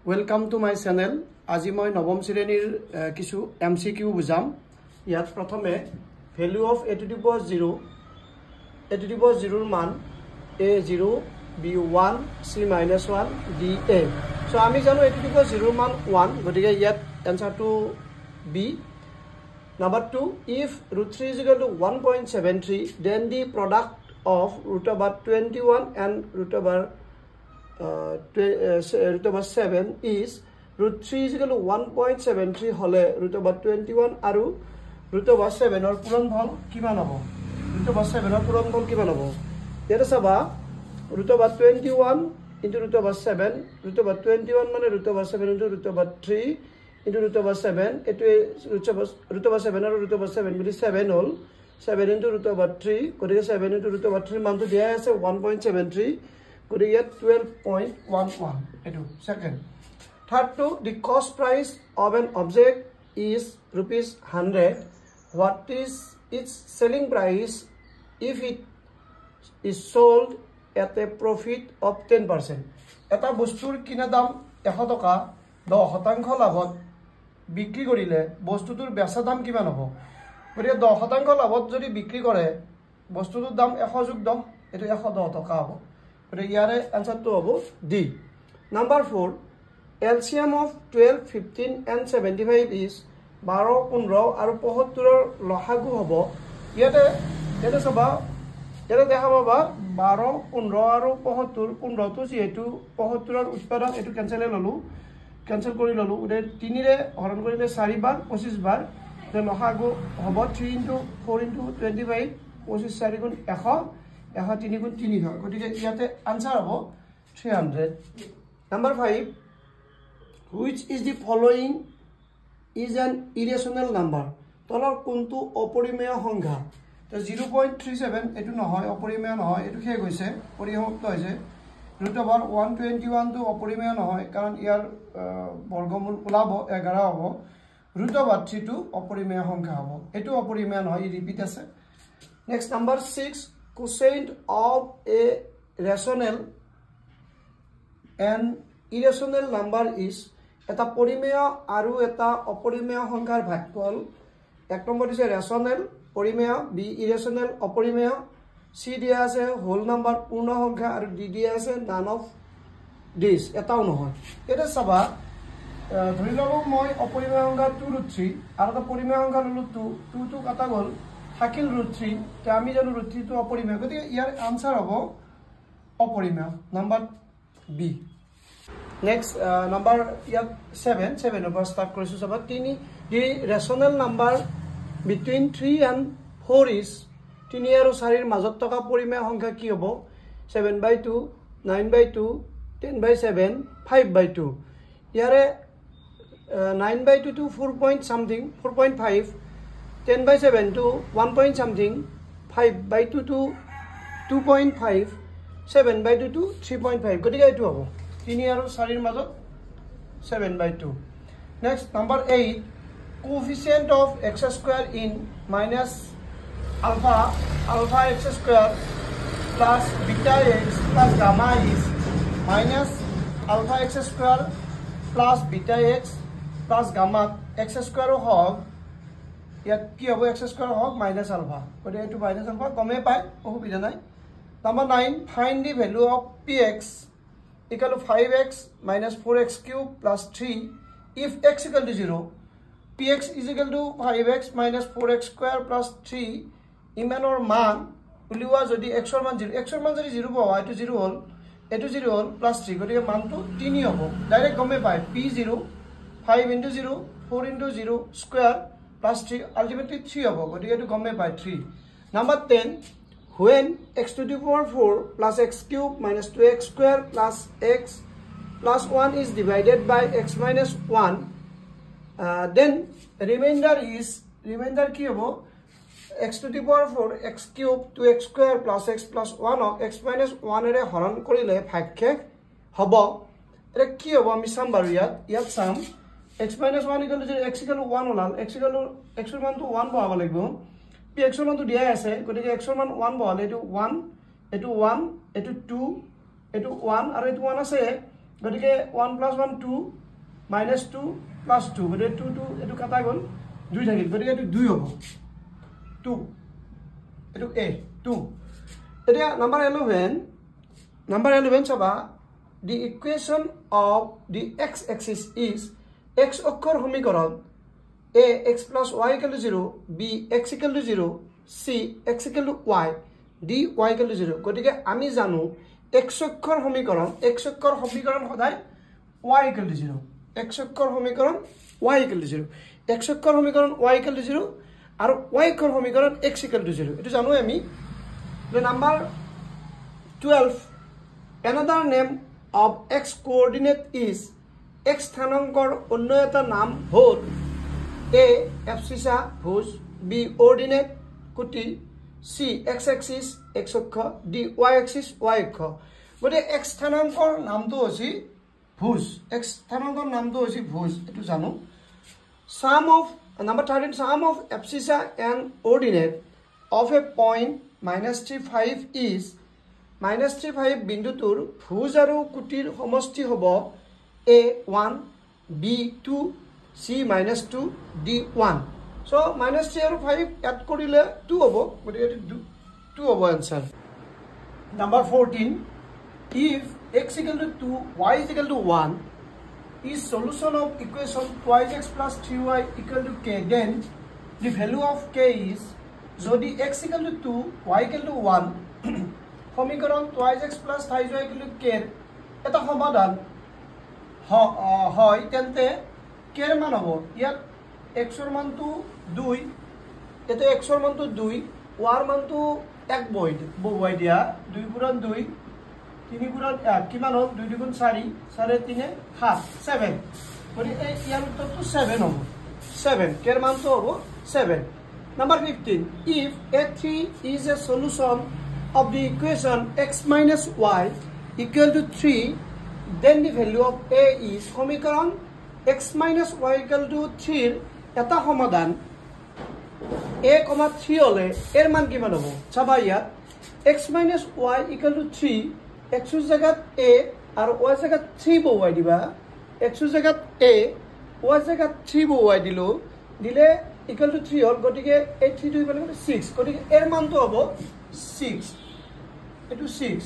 Welcome to my channel. আজি মই নৱম শ্ৰেণীৰ কিছু MCQ বুজাম। ইয়াত প্ৰথমে value of a to the power 0 ৰ মান a0 b1 c-1 da so আমি জানো a to the power 0 ৰ মান 1 গতিকে ইয়াত answer to b. Number 2, if root 3 is equal to 1.73 then the product of root over 21 and root over 7 is root 3 is equal to 1.73 hole root over 21 aru root over 7 or puranbhal kiman hobo root over 7 or puranbhal kiman hobo eta saba root over 21 into root over 7 root over 21 mane root over 7 into root over 3 into root over 7 etu root over 7 or root over 7 bili 7 hol 7 into root over 3 kodike 7 into root over 3 মান to dia ase 1.73 could get 12.11 etu second. Third to the cost price of an object is rupees 100. What is its selling price if it is sold at a profit of 10%? Eta bostur kina dam 100 taka 10% labot bikri korile bostutur becha dam kiman hobo gori 10% labot jodi bikri kore bostutur dam 100 jug 10 etu 110 taka hobo. Yare answer to hobo D. Number 4, LCM of 12, 15 and 75 is 12, 15 aru 75 lohagu hobo. Yete saba yete dekha baba 12, 15 aru 75 15 to jetu 75 er utpadan etu cancel kori lolu ude 3 re horon korile 4 bar 25 bar te lohagu hobo 3 into 4 into 25 25 4 gun 100 3 গুণ 3 হয় গতিকে ইয়াতে answer হ'ব 300. Number 5, which is the following is an irrational number? তলৰ কোনটো অপৰিমেয় সংখ্যা? তো 0.37 এটো নহয় অপৰিমেয় নহয় এটো হে গৈছে পৰিসমাপ্ত হৈছে root over 121 টো অপৰিমেয় নহয় কাৰণ ইয়াৰ বৰ্গমূল ওলাব 11 হ'ব root over 3 টো অপৰিমেয় সংখ্যা হ'ব এটো অপৰিমেয় নহয় ৰিপিট আছে. Next number 6, quotient of a rational and irrational number is eta porimeya aru eta oporimeya সংখ্যাৰ ভাগফল এক নম্বৰ দিছে rational porimeya b irrational oporimeya c দিয়া আছে whole number পূৰ্ণ সংখ্যা আৰু d দিয়া আছে none of these এটাও নহয় এটা সবা ধৰি ললো মই oporimeya সংখ্যা 2√3 আৰু এটা পরিমেয় সংখ্যা ললো 2 টো কাটা গল থাকিল √3 তে আমি জানো √3 তো অপরিমেয় গতিকে ইয়াৰ आंसर হ'ব অপৰিমেয় number B. Next number 7 over start কৰিছো সব তিনি দি rational number between 3 and 4 is 3 আৰু 4 ৰ মাজত থকা পৰিমেয় সংখ্যা কি হ'ব 7/2 9/2 10/7 5/2 ইয়াৰে 9/2 to 4 point something 4.5 10/7 to 1 point something 5/2 to 2.5 7/2 to 3.5 গতিকে এটো হ'ব 3 আৰু 4 ৰ মাজত 7/2. Next number 8, coefficient of x square in minus alpha x square plus beta x plus gamma is minus alpha x square plus beta x plus gamma x square হওক ইয়াত কি হ'ব x square হওক minus alpha গতিকে এটো minus alpha কমে পায় অসুবিধা নাই. Number 9, find the value of px equal to 5x minus 4x cube plus 3 if x equal to 0 px is equal to 5x minus 4x square plus 3 ইমানৰ মান উলিওৱা যদি x ৰ মান 0 x ৰ মান যদি 0 পাও এটো 0 হল এটো 0 হল plus 3 গতিকে মানটো 3 হ'ব ডাইৰেক্ট গমে পায় p0 5 into 0 4 into 0 square plus 3 ultimately 3 hobo gotike etu gomme pai 3. Number 10, when x to the power 4 plus x cube minus 2x square plus x plus 1 is divided by x minus 1 then remainder ki hobo x to the power 4 x cube 2x square plus x plus 1 of x minus 1 ere horon korile bhagke hobo eta ki hobo ami sam baru yat sam x minus 1 equal to x equal to 1 olal x ৰ মানটো 1 বহাব লাগিব p x ৰ মানটো দিয়া আছে গতিকে x ৰ মান 1 বহালে এটো 1 এটো 2 এটো 1 আৰু এটো 1 আছে গতিকে 1 + 1 2 -2 + 2 গতিকে 2 2 এটো কাটা গল 2 থাকিল গতিকে এটো 2 হ'ব 2 এটো a 2 এতিয়া নাম্বাৰ 11 চাবা the equation of the x axis is x অক্ষৰ সমীকৰণ a x + y = 0 b x = 0 c x = y d y = 0 গতিকে আমি জানো x অক্ষৰ সমীকৰণ সদায় y = 0 x অক্ষৰ সমীকৰণ y = 0 x অক্ষৰ সমীকৰণ y = 0 আৰু y অক্ষৰ সমীকৰণ x = 0 এটো জানো আমি number 12 another name of x coordinate is x স্থানাঙ্কৰ অন্য এটা নাম হ'ল a abscissa Bhuj b ordinate কুটি c x axis x অক্ষ d y axis y অক্ষ গতে x স্থানাঙ্কৰ নামটো হৈছে ভুজ x স্থানাঙ্কৰ নামটো হৈছে ভুজ এটো জানো sum of number 13 sum of abscissa and ordinate of a point -3 5 is -3 5 বিন্দুটোৰ ভুজ আৰু কুটিৰ সমষ্টি হ'ব a1 b2 c -2 d1 so -3 আৰু 5 এড কৰিলে 2 হ'ব গতিকে 2 হ'ব answer number 14 if x = 2 y = 1 is solution of equation 2x + 3y = k then the value of k is যদি x = 2 y = 1 সমীকৰণ 2x + 3y = k এটা সমাধান হয় তেন্তে k এর মান হ'ব ইয়াত x এর মানটো 2 এতে x এর মানটো 2 y এর মানটো 1 বহাই দিয়া 2 * 2 3 * 1 কিমান হ'ল 2 * 4 4 3 7 7 গতিকে ইয়াৰ উত্তৰটো 7 হ'ব 7 k এর মানটো হ'ব 7 number 15 if a3 is a solution of the equation x minus y equal to 3 then the value of a is সমীকরণ x minus y equal to 3 এটা সমাধান a, 3 হলে এর মান কিমান হ'ব চাবা ইয়াত x minus y equal to 3 x এর জায়গাত a আর y এর জায়গাত 3 বহাই দিবা x এর জায়গাত a y এর জায়গাত 3 বহাই দিলে equal to 3 হল গটিকে এই 3 2 মানে 6 গটিকে এর মান তো হ'ব 6 এটো 6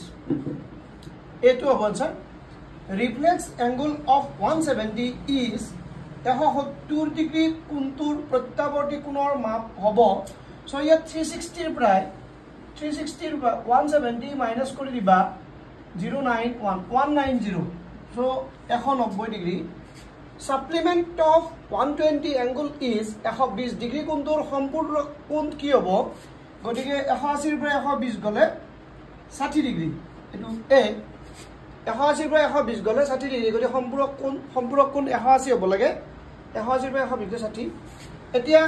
এটো হ'ব answer reflex angle of 170 is 170 degree কোণটোৰ প্ৰত্যাৱৰ্তী কোণৰ মাপ হ'ব সো ইয়াত 360 এৰ প্ৰায় 360 এৰ 170 মাইনাস কৰি দিবা 190 so 190 degree supplement of 120 angle is 120 degree কোণটোৰ সম্পূৰ্ণ কোণ কি হ'ব গটিকে 180 এৰ প্ৰায় 120 গলে 60 ডিগ্ৰী এটো a 180 এৰ প্ৰায় 120 গলে 60 ডিগ্ৰী গলি সম্পূৰক কোণ 180 হ'ব লাগে 180 এৰ প্ৰায় 120 60 এতিয়া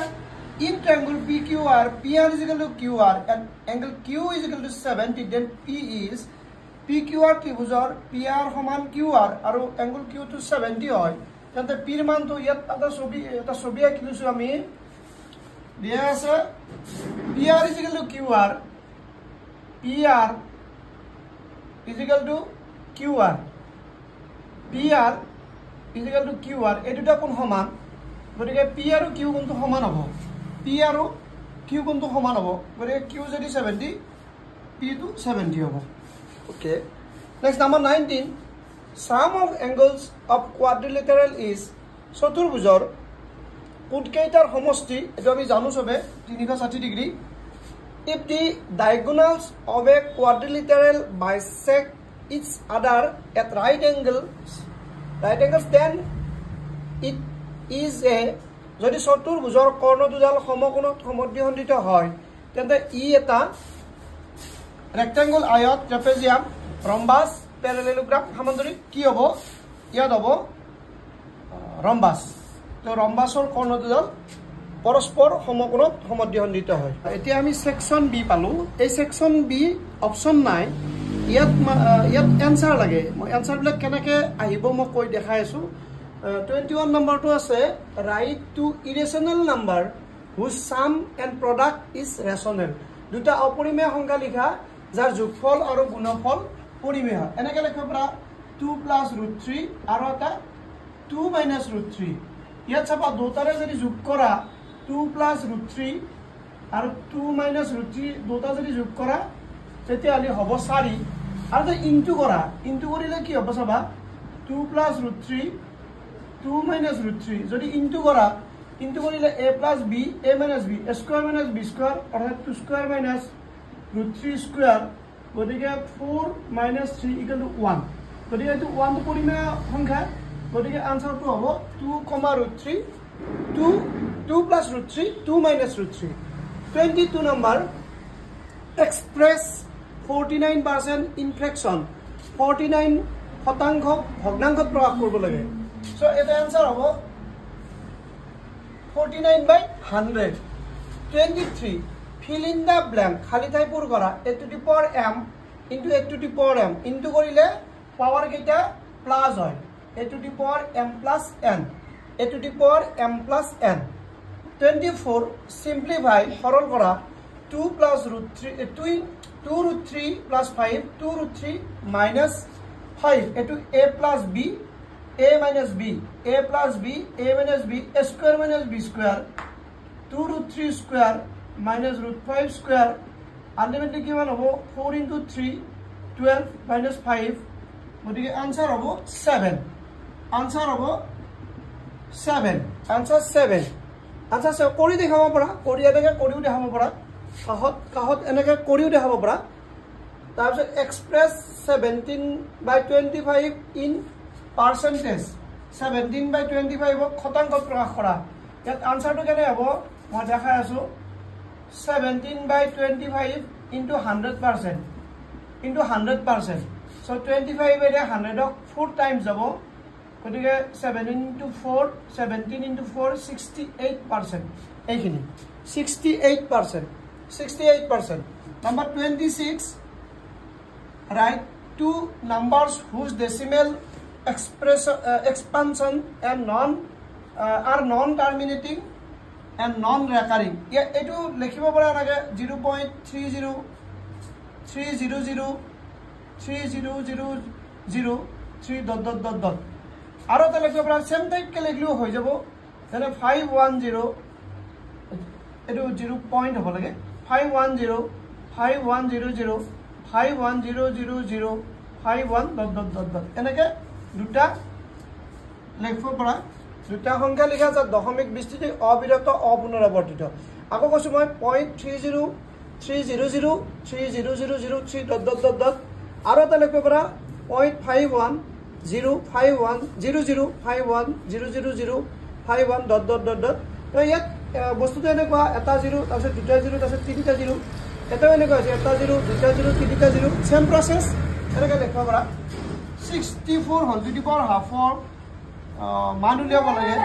in triangle PQR PR is equal to QR and angle Q is equal to 70 then P is PQR ত্ৰিভুজৰ PR সমান QR আৰু angle Q to 70 হয় তেন্তে P এর মান তো ইয়াত এটা ছবি আঁকিছো আমি দিয়া আছে PR is equal to QR PR is equal to QR PR is equal to QR এই দুটা কোণ সমান গতিকে P আৰু Q কোণটো সমান হ'ব P আৰু Q কোণটো সমান হ'ব গতিকে Q যদি 70 P to 70 হ'ব okay next number 19 sum of angles of quadrilateral is চতুৰ্ভুজৰ কোণকেইটাৰ সমষ্টি এটো আমি জানো সবে 360 degree if the diagonals of a quadrilateral bisect each other at right angles then it is a যদি চতুৰ্ভুজৰ কৰ্ণ দুডাল সমকোণত সমদ্বিখণ্ডিত হয় তেন্তে ই এটা ৰেক্টেংগল আয়ত ট্ৰেপেজিয়াম ৰম্বাস প্যাৰালেলোগ্ৰাম সামন্তৰিক কি হ'ব ইয়াত হ'ব ৰম্বাস তো ৰম্বাসৰ কৰ্ণ দুডাল পৰস্পৰ সমকোণত সমদ্বিখণ্ডিত হয় এতিয়া আমি সেকশন বি পালো এই সেকশন বি অপশন নাই ইয়াত এনসার লাগে মই এনসার বিলাক কেনেকে আহিব মই কৈ দেখাই আছো 21 নম্বৰটো আছে write two irrational number whose sum and product is rational দুটা অপৰিমেয় সংখ্যা লিখা যাৰ যোগফল আৰু গুণফল পৰিমেয় এনেকে লিখিব পৰা 2 plus root 3 আৰু এটা 2 minus root 3 ইয়াত চাবা দুটাৰে যদি যোগ কৰা 2 plus root 3 আৰু 2 minus root 3 দুটা যদি যোগ কৰা তেতিয়া হলি হ'ব 4 আৰু তে ইনটু কৰিলে কি হ'ব চাবা 2 plus root 3 2 minus root 3 যদি ইনটু কৰিলে a plus b a minus b a square minus b square অৰ্থাৎ 2 square minus root 3 square গতিকে 4 minus 3 equal to 1 গতিকে এটো 1 টো পৰিমেয় সংখ্যা গতিকে আনসাৰটো হ'ব 2, root 3 2 plus root 3 2 minus root 3 22 number express 49% in fraction 49 শতাংশ ভগ্নাংশত প্ৰকাশ কৰিব লাগে সো এটা আনসাৰ হ'ব 49/100 23 fill in the blank খালি ঠাই পূৰ কৰা a to the power m into a to the power m into কৰিলে পাৱাৰ কেইটা প্লাস হয় a to the power m plus n a to the power m plus n 24 simplify সৰল কৰা 2 plus root 3 2 root 3 plus 5 2 root 3 minus 5 into a plus b a minus b a plus b a minus b a square minus b square 2 root 3 square minus root 5 square ultimately given hobo 4 into 3 12 minus 5 গতিকে answer হবো 7 answer হবো 7 answer 7 answer 7 কৰি দেখাব পৰা কৰি এনেকে কৰিও দেখাব পৰা কাহত এনেকে কৰিও দেখাব পৰা তাৰপিছত এক্সপ্ৰেস 17/25 ইন পাৰ্সেন্টেজ 17/25 শতাংশ প্ৰকাশ কৰা ইয়াত আনসারটো কেনে হ'ব মই দেখাই আছো 17/25 into 100% into 100%. So 25 ere 100 of 4 times jabo. Kodige 7 into 4, 17 into 4, 68%. Ekhini 68%. 68%. Number 26. Write two numbers whose decimal expansion and are non-terminating and non-recurring. Yeah, etu lekhibo para nage 0.30 300 3000 3 dot dot dot dot. Aro ta lekhibo para same type ke lekhliu hoy jabo. Jane 510 etu 0 point hobo lage 510 5100 51000 51 dot dot dot dot. Enake duta lekhibo para দুটা সংখ্যা লিখা আছে দশমিক বিস্তৃতি অবিৰত অপুনৰাবৰ্তিত আকৌ কৈছো মই 0.30 300 30003 ডট ডট ডট ডট আৰু এটা লিখিব পৰা 0.51 051 0051 00051 ডট ডট ডট ডট তো ইয়াত বস্তুটো এনেকুৱা এটা 0 তাৰপিছত দুটা 0 তাৰপিছত তিনিটা 0 এটাও এনেকুৱা আছে এটা 0 দুটা 0 তিনিটা 0 সেম প্ৰসেস এনেকৈ লিখিব পৰা 64 whole to the power half মান উলিয়াব লাগে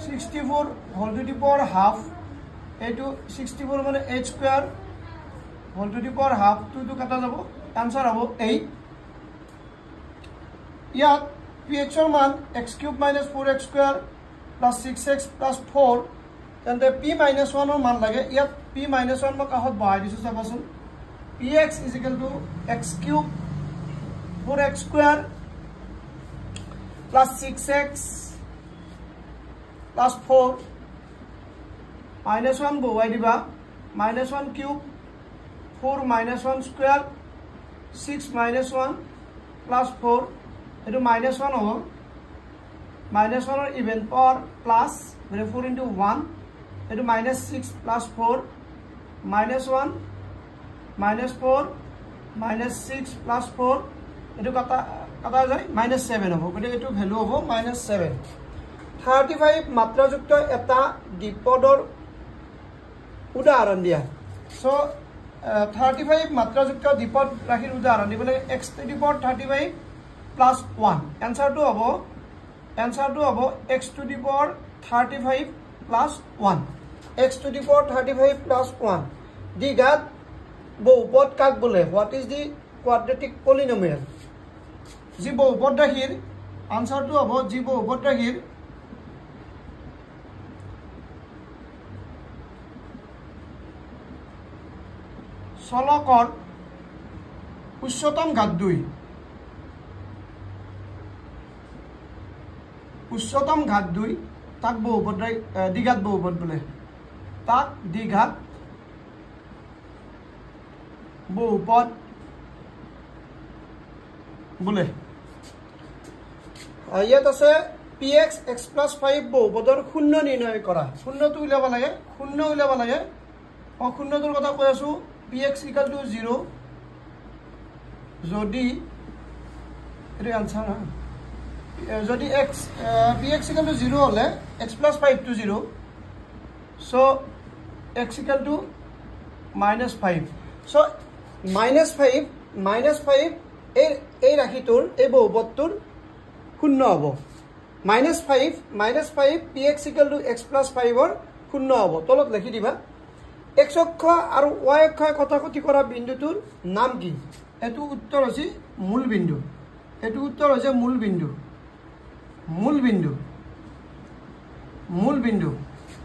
64 whole to the power half এটো 64 মানে h square whole to the power half to কাটা যাব आंसर হ'ব 8 ইয়াত px এর মান x cube minus 4x square plus 6x plus 4 তেন্তে p minus 1 এর মান লাগে ইয়াত p minus 1 মই কাহত বহাই দিছো চাবাচোন px is equal to x cube 4x square plus 6x plus 4 minus 1 বহাই দিবা minus 1 cube 4 minus 1 square 6 minus 1 plus 4 etu minus 1 hobo minus 1 or even power plus 4 into 1 etu minus 6 plus 4 minus 1 minus 4 minus 6 plus 4 etu kata যায় minus 7 hobo gotike etu value hobo minus 7 35 মাত্রাযুক্ত এটা দ্বিপদৰ উদাহৰণ দিয়া so 35 মাত্ৰাযুক্ত দ্বিপদ ৰাশিৰ উদাহৰণ দিবলে x to the power 35 plus 1 answer to hobo x to the power 35 plus 1 x to the power 35 plus 1 দ্বিঘাত বহুপদ কাক বলে what is the quadratic polynomial জি বহুপদ ৰাশিৰ answer to hobo জি বহুপদ ৰাশিৰ চলকৰ উচ্চতম ঘাত 2 উচ্চতম ঘাত 2 তাক বহুপদ দ্বিঘাত বহুপদ বোলে তাক দ্বিঘাত বহুপদ বোলে ইয়াত আছে px x plus 5 বহুপদৰ শূন্য নিৰ্ণয় কৰা শূন্যটো উলিয়াব লাগে শূন্য উলিয়াব লাগে শূন্যটোৰ কথা কৈ আছো px equal to 0 যদি এটো আনসাৰ না যদি px equal to 0 হলে x plus 5 to 0 so x equal to -5 so -5 এই ৰাশিটোৰ এই বহুপদটোৰ শূন্য হ'ব -5 px equal to x plus 5 or শূন্য হ'ব তলত লিখি দিবা x অক্ষ আৰু y অক্ষয় কটাকটি কৰা বিন্দুটোৰ নাম কি এটো উত্তৰ হৈছে মূল বিন্দু এটো উত্তৰ হৈছে মূল বিন্দু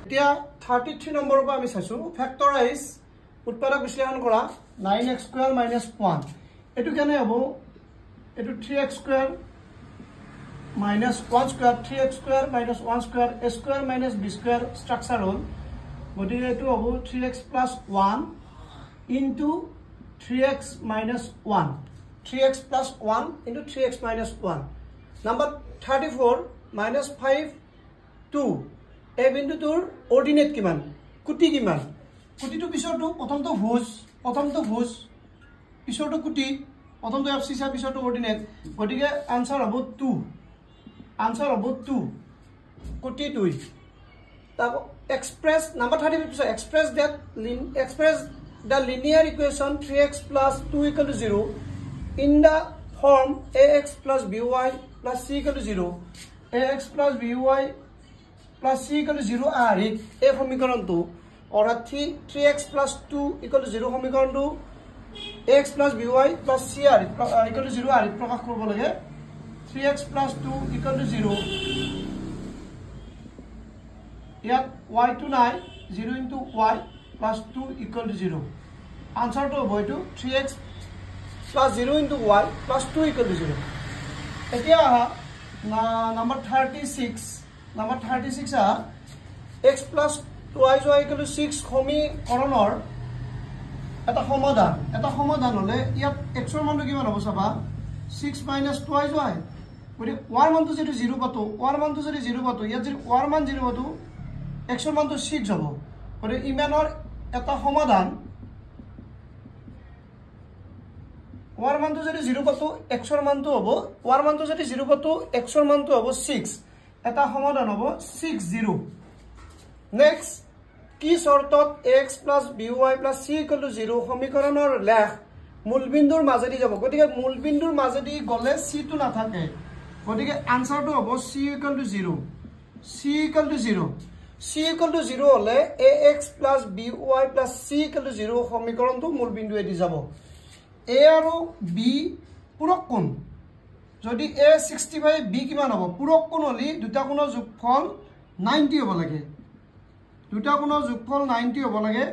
এতিয়া 33 নম্বৰৰ পৰা আমি চাইছো ফ্যাক্টৰাইজ উৎপাদক বিশ্লেষণ কৰা 9x² - 1 এটো কেনে হ'ব এটো 3x² - 1² 3x² - 1² a² - b² structure হল গতিকে এটো হ'ব 3x plus 1 into 3x minus 1 3x plus 1 into 3x minus 1 number 34 minus 5 2 এই বিন্দুটোৰ অৰ্ডিনেট কিমান কুটি কিমান কুটিটো পিছৰটো প্ৰথমটো ভুজ পিছৰটো কুটি প্ৰথমটো এফসিসা পিছৰটো অৰ্ডিনেট গতিকে আনসাৰ হ'ব 2 answer about 2 kuti 2 tab express number 30 express the linear equation 3x plus 2 equal to 0 in the form ax plus by plus c equal to 0 ax plus by plus c equal to 0 are it a সমীকরণ to or 3x plus 2 equal to 0 সমীকরণ to ax plus by plus c are equal to 0 are it প্রকাশ কৰিব লাগে 3x plus 2 equal to 0 here y to 9 0 into y plus 2 equal to 0 answer to boy to 3x plus 0 into y plus 2 equal to 0 etia number 36 x plus 2y equal to 6 সমীকৰণৰ এটা সমাধান হলে ইয়াত x ৰ মানটো কিমান হ'ব চাবা 6 minus 2y গতি y মানটো যেটো 0 পাতো ইয়াত যদি y মান 0 পাতো x ৰ মানটো 6 হ'ব গতি ইমানৰ এটা সমাধান y মানটো যদি 0 পাতো x ৰ মানটো হ'ব y মানটো যদি 0 পাতো x ৰ মানটো হ'ব 6 এটা সমাধান হ'ব 60 নেক্সট কি শর্তত x plus by plus c equal to 0 সমীকৰণৰ লেখ মূলবিন্দুৰ মাজেদি যাব গতিকে মূলবিন্দুৰ মাজেদি গলে c টো না থাকে গতিকে আনসাৰটো হ'ব c equal to 0 c equal to 0 হলে ax plus by plus c equal to 0 সমীকৰণটো মূলবিন্দুৱে দি যাব a আৰু b পূৰক কোণ যদি a 65 b কিমান হ'ব পূৰক কোণ হলি দুটা কোণৰ যোগফল 90 হ'ব লাগে দুটা কোণৰ যোগফল 90 হ'ব লাগে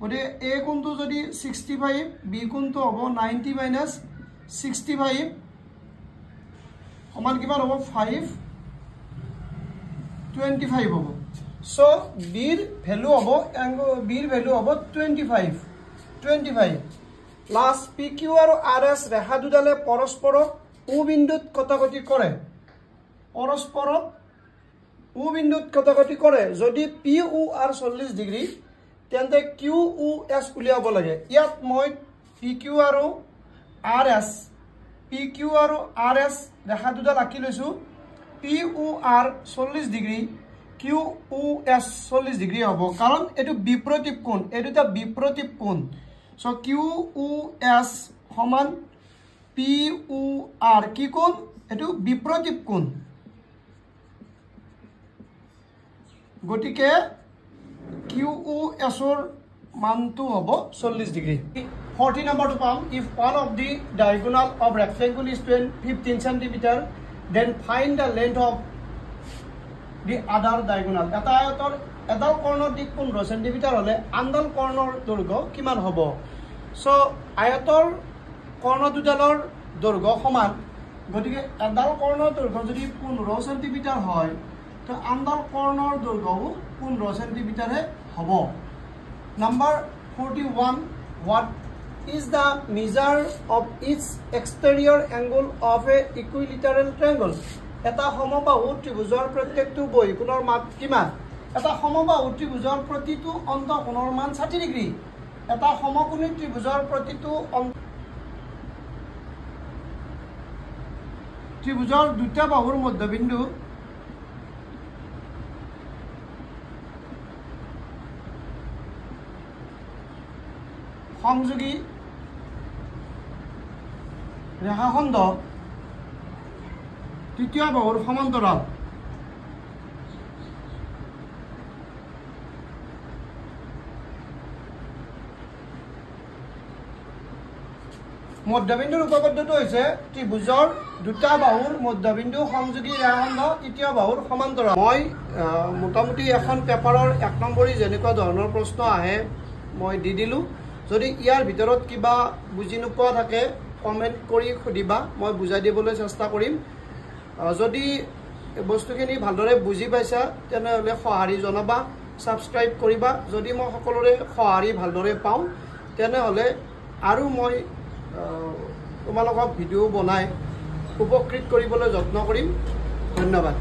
গতিকে a কোণটো যদি 65 b কোণটো হ'ব 90 minus 65 সমান কিমান হ'ব 5 25 হ'ব সো b ৰ ভ্যালু হ'ব b ৰ ভ্যালু হ'ব 25 লাস্ট pq আৰু rs ৰেখা দুডালে পৰস্পৰক ও বিন্দুত কটাকটি কৰে যদি POR 40 ডিগ্ৰী তেন্তে QOS উলিয়াব লাগে ইয়াত মই PQ আৰু RS ৰেখা দুটা ৰাখি লৈছো POR 40 ডিগ্ৰী QOS 40 ডিগ্ৰী হ'ব কাৰণ এটো বিপৰীত কোণ এটোটা বিপৰীত কোণ সো QOS সমান POR কি কোণ এটো বিপৰীত কোণ গটিকে QOS ৰ মানটো হ'ব 40 ডিগ্ৰী 40 নম্বৰটো পাম if one of the diagonal of rectangle is 15 cm then find the length of the other diagonal এটা আয়তৰ এডাল কৰ্ণৰ দিক 15 cm হলে আনডাল কৰ্ণৰ দৈৰ্ঘ্য কিমান হ'ব সো আয়তৰ কৰ্ণ দুডালৰ দৈৰ্ঘ্য সমান গতিকে এডাল কৰ্ণৰ দৈৰ্ঘ্য যদি 15 সেন্টিমিটাৰ হয় তো আনডাল কৰ্ণৰ দৈৰ্ঘ্যও 15 সেন্টিমিটাৰহে হ'ব। Number 41 what is the measure of each exterior angle of a equilateral triangle? এটা সমবাহু ত্ৰিভুজৰ প্ৰত্যেকটো বহিকোণৰ মান কিমান? এটা সমবাহু ত্ৰিভুজৰ প্ৰতিটো অন্তঃকোণৰ মান 60 ডিগ্ৰী। এটা সমকোণী ত্ৰিভুজৰ প্ৰতিটো ত্ৰিভুজৰ দুটা বাহুৰ মধ্যবিন্দু সংযোগী ৰেখাখণ্ড তৃতীয় বাহুৰ সমান্তৰাল। মধ্যবিন্দুৰ উপপাদ্যটো হৈছে ত্ৰিভুজৰ দুটা বাহুৰ মধ্যবিন্দু সংযোগী ৰেখাখণ্ড তৃতীয় বাহুৰ সমান্তৰাল। মই মোটামুটি এখন পেপাৰৰ 1 নম্বৰী যেনেকুৱা ধৰণৰ প্ৰশ্ন আহে মই দি দিলোঁ। যদি ইয়াৰ ভিতৰত কিবা বুজি নোপোৱা থাকে কমেণ্ট কৰি সুধিবা, মই বুজাই দিবলৈ চেষ্টা কৰিম। যদি বস্তুখিনি ভালদৰে বুজি পাইছা তেনেহ'লে সঁহাৰি জনাবা, ছাবস্ক্ৰাইব কৰিবা। যদি মই সকলোৰে সঁহাৰি ভালদৰে পাওঁ তেনেহ'লে আৰু মই তোমালোকক ভিডিঅ' বনাই উপকৃত কৰিবলৈ যত্ন কৰিম। ধন্যবাদ।